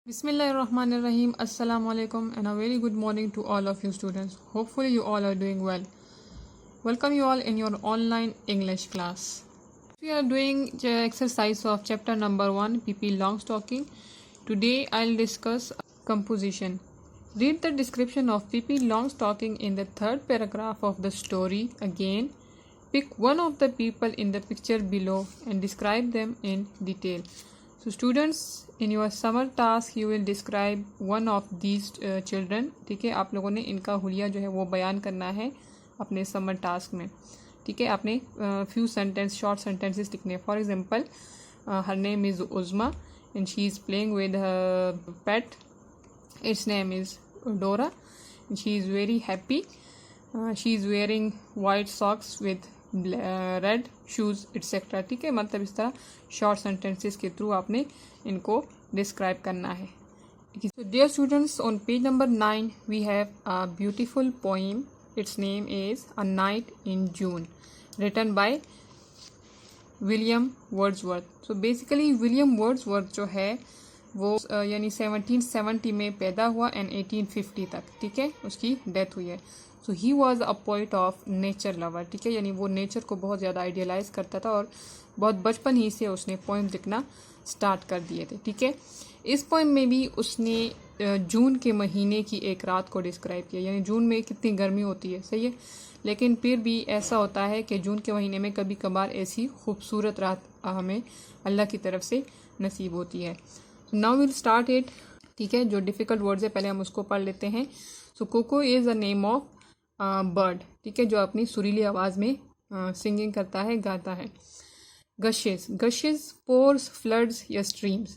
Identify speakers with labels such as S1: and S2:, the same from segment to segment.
S1: Bismillahirrahmanirrahim. Assalamu alaikum and a very good morning to all of you students. Hopefully you all are doing well. Welcome you all in your online English class. We are doing the exercise of chapter number 1 PP Longstocking. Today I'll discuss composition. Read the description of PP Longstocking in the third paragraph of the story again. Pick one of the people in the picture below and describe them in detail. So students, in your summer task you will describe one of these children. ठीक है, आप लोगों ने इनका हुलिया जो है वो बयान करना है अपने समर टास्क में. ठीक है, आपने few sentence short sentences लिखने. For example, her name is Uzma and she is playing with her pet. Its name is Dora and she is very happy. She is wearing white socks with red shoes etcetera. ठीक है, मतलब इस तरह short sentences के through आपने इनको describe करना है. So dear students, on page number 9 we have a beautiful poem. Its name is A Night in June, written by William Wordsworth. So basically William Wordsworth जो है वो यानी 1770 में पैदा हुआ एंड 1850 तक, ठीक है, उसकी डेथ हुई है. So he was a poet of nature lover. ठीक है, यानी वो नेचर को बहुत ज़्यादा आइडियलाइज करता था और बहुत बचपन ही से उसने पोइम लिखना स्टार्ट कर दिए थे. ठीक है, इस पोइम में भी उसने जून के महीने की एक रात को डिस्क्राइब किया. यानी जून में कितनी गर्मी होती है, सही है, लेकिन फिर भी ऐसा होता है कि जून के महीने में कभी कभार ऐसी खूबसूरत रात हमें अल्लाह की तरफ से नसीब होती है. Now will start it. ठीक है, जो डिफ़िकल्ट वर्ड्स है पहले हम उसको पढ़ लेते हैं. So cuckoo is a name of bird. ठीक है, जो अपनी सुरीली आवाज़ में सिंगिंग करता है, गाता है. गशेस, गशेस पोर्स फ्लड्स या स्ट्रीम्स,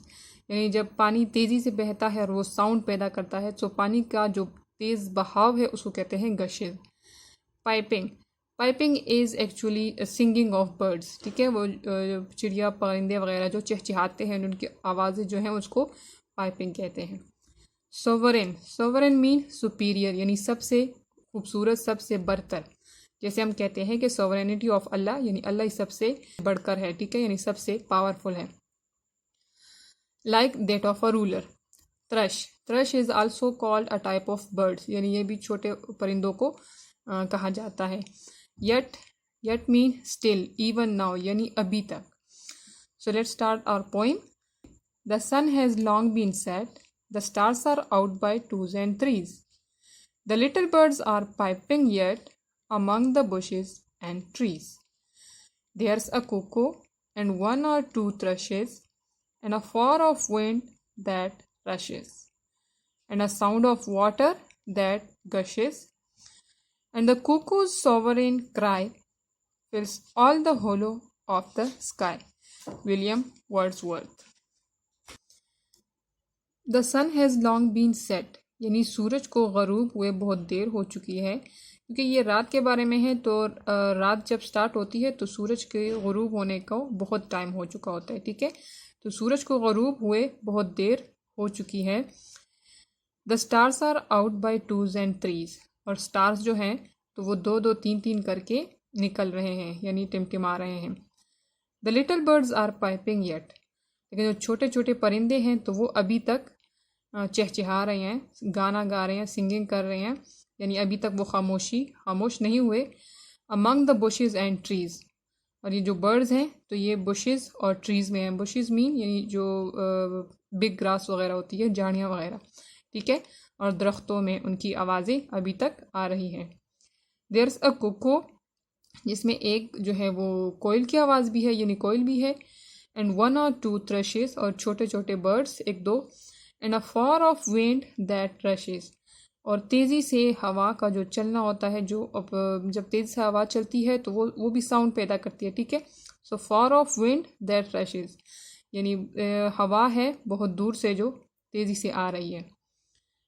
S1: यानी जब पानी तेज़ी से बहता है और वो साउंड पैदा करता है, तो पानी का जो तेज़ बहाव है उसको कहते हैं gushes. Piping, piping is actually singing of birds. ठीक है, वो चिड़िया परिंदे वगैरह जो चहचहाते हैं उनकी आवाज़ें जो हैं उसको पाइपिंग कहते हैं. सोवरेन, सोवरेन मीन सुपीरियर, यानी सबसे खूबसूरत, सबसे बरतर. जैसे हम कहते हैं कि सोवरेनिटी ऑफ अल्लाह, यानी अल्लाह ही सबसे बढ़कर है. ठीक है, यानी सबसे पावरफुल है. Like that of a ruler. Thrush, thrush is also called a type of birds, यानी ये भी छोटे परिंदों को कहा जाता है. Yet, yet mean still, even now, यानी अभी तक. So let's start our poem. The sun has long been set, the stars are out by twos and threes. The little birds are piping yet among the bushes and trees. There's a cuckoo and one or two thrushes, and a far-off wind that rushes, and a sound of water that gushes, and the cuckoo's sovereign cry fills all the hollow of the sky. William Wordsworth. The sun has long been set. यानी सूरज को गरूब हुए बहुत देर हो चुकी है. क्योंकि ये रात के बारे में है, तो रात जब स्टार्ट होती है तो सूरज के गरूब होने को बहुत टाइम हो चुका होता है. ठीक है, तो सूरज को गरूब हुए बहुत देर हो चुकी है. The stars are out by twos and threes, और स्टार्स जो हैं तो वो दो दो तीन तीन करके निकल रहे हैं, यानी टिमटिमा रहे हैं. The little birds are piping yet, लेकिन जो छोटे छोटे परिंदे हैं तो वो अभी तक चहचहा रहे हैं, गाना गा रहे हैं, सिंगिंग कर रहे हैं, यानी अभी तक वो खामोश नहीं हुए. Among the bushes and trees, और ये जो बर्ड्स हैं तो ये बुशेस और ट्रीज़ में हैं. बुशेस मीन यानी जो बिग ग्रास वगैरह होती है, झाड़ियाँ वगैरह. ठीक है, और दरख्तों में उनकी आवाज़ें अभी तक आ रही हैं. देयर्स अ कुको, जिसमें एक जो है वो कोयल की आवाज़ भी है, यानी कोयल भी है. And one or two thrushes, और छोटे छोटे बर्ड्स एक दो. And a for of wind that rashes, और तेज़ी से हवा का जो चलना होता है, जो जब तेज़ी से हवा चलती है तो वो भी साउंड पैदा करती है. ठीक है, so for of wind that rashes, यानी हवा है बहुत दूर से जो तेज़ी से आ रही है.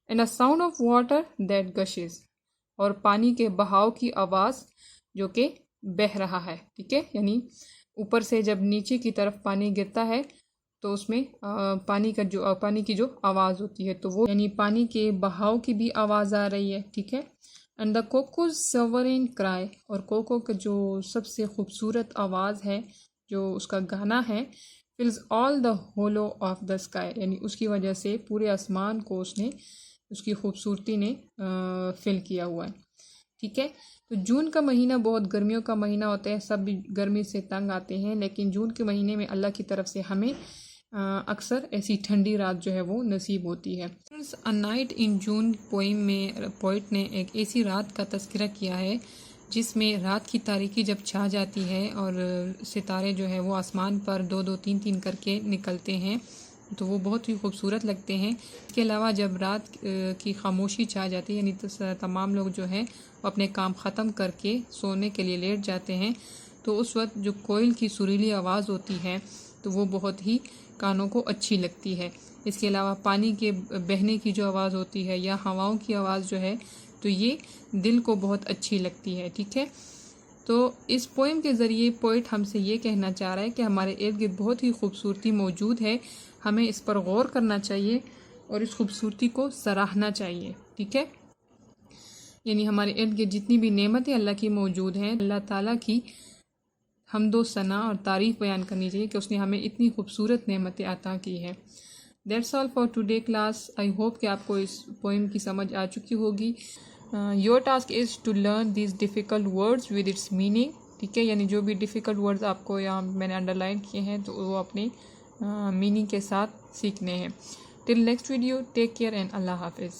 S1: And a sound of water that gushes, और पानी के बहाव की आवाज़ जो कि बह रहा है. ठीक है, यानी ऊपर से जब नीचे की तरफ पानी गिरता है तो उसमें पानी की जो आवाज़ होती है तो वो, यानी पानी के बहाव की भी आवाज़ आ रही है. ठीक है. एंड द कोकोज सवरेन क्राई, और कोको का जो सबसे खूबसूरत आवाज़ है, जो उसका गाना है, fills all the hollow of the sky, यानी उसकी वजह से पूरे आसमान को उसने, उसकी खूबसूरती ने फिल किया हुआ है। ठीक है, तो जून का महीना बहुत गर्मियों का महीना होता है, सब भी गर्मी से तंग आते हैं, लेकिन जून के महीने में अल्लाह की तरफ से हमें अक्सर ऐसी ठंडी रात जो है वो नसीब होती है। A night in June poem में पोइट ने एक ऐसी रात का तज़किरा किया है जिसमें रात की तारीकी जब छा जाती है और सितारे जो है वो आसमान पर दो दो तीन तीन करके निकलते हैं, तो वो बहुत ही खूबसूरत लगते हैं। इसके अलावा जब रात की खामोशी छा जाती है, यानी तमाम लोग जो है अपने काम ख़त्म करके सोने के लिए लेट जाते हैं, तो उस वक्त जो कोयल की सुरीली आवाज़ होती है तो वो बहुत ही कानों को अच्छी लगती है। इसके अलावा पानी के बहने की जो आवाज़ होती है या हवाओं की आवाज़ जो है, तो ये दिल को बहुत अच्छी लगती है। ठीक है, तो इस पोएम के ज़रिए पोइट हमसे ये कहना चाह रहा है कि हमारे इर्द गिर्द बहुत ही खूबसूरती मौजूद है, हमें इस पर गौर करना चाहिए और इस खूबसूरती को सराहना चाहिए। ठीक है, यानी हमारे इर्द गिर्द जितनी भी नेमतें अल्लाह की मौजूद हैं, अल्लाह ताला की हमदो सना और तारीफ़ बयान करनी चाहिए कि उसने हमें इतनी खूबसूरत नेमतें अता की है। That's all for today class. I hope कि आपको इस पोएम की समझ आ चुकी होगी। Your task is to learn this difficult words with its meaning. ठीक है, यानी जो भी डिफ़िकल्ट वर्ड्स आपको यहाँ मैंने अंडरलाइन किए हैं तो वो अपने मीनिंग के साथ सीखने हैं। Till next video, take care and अल्लाह हाफिज़।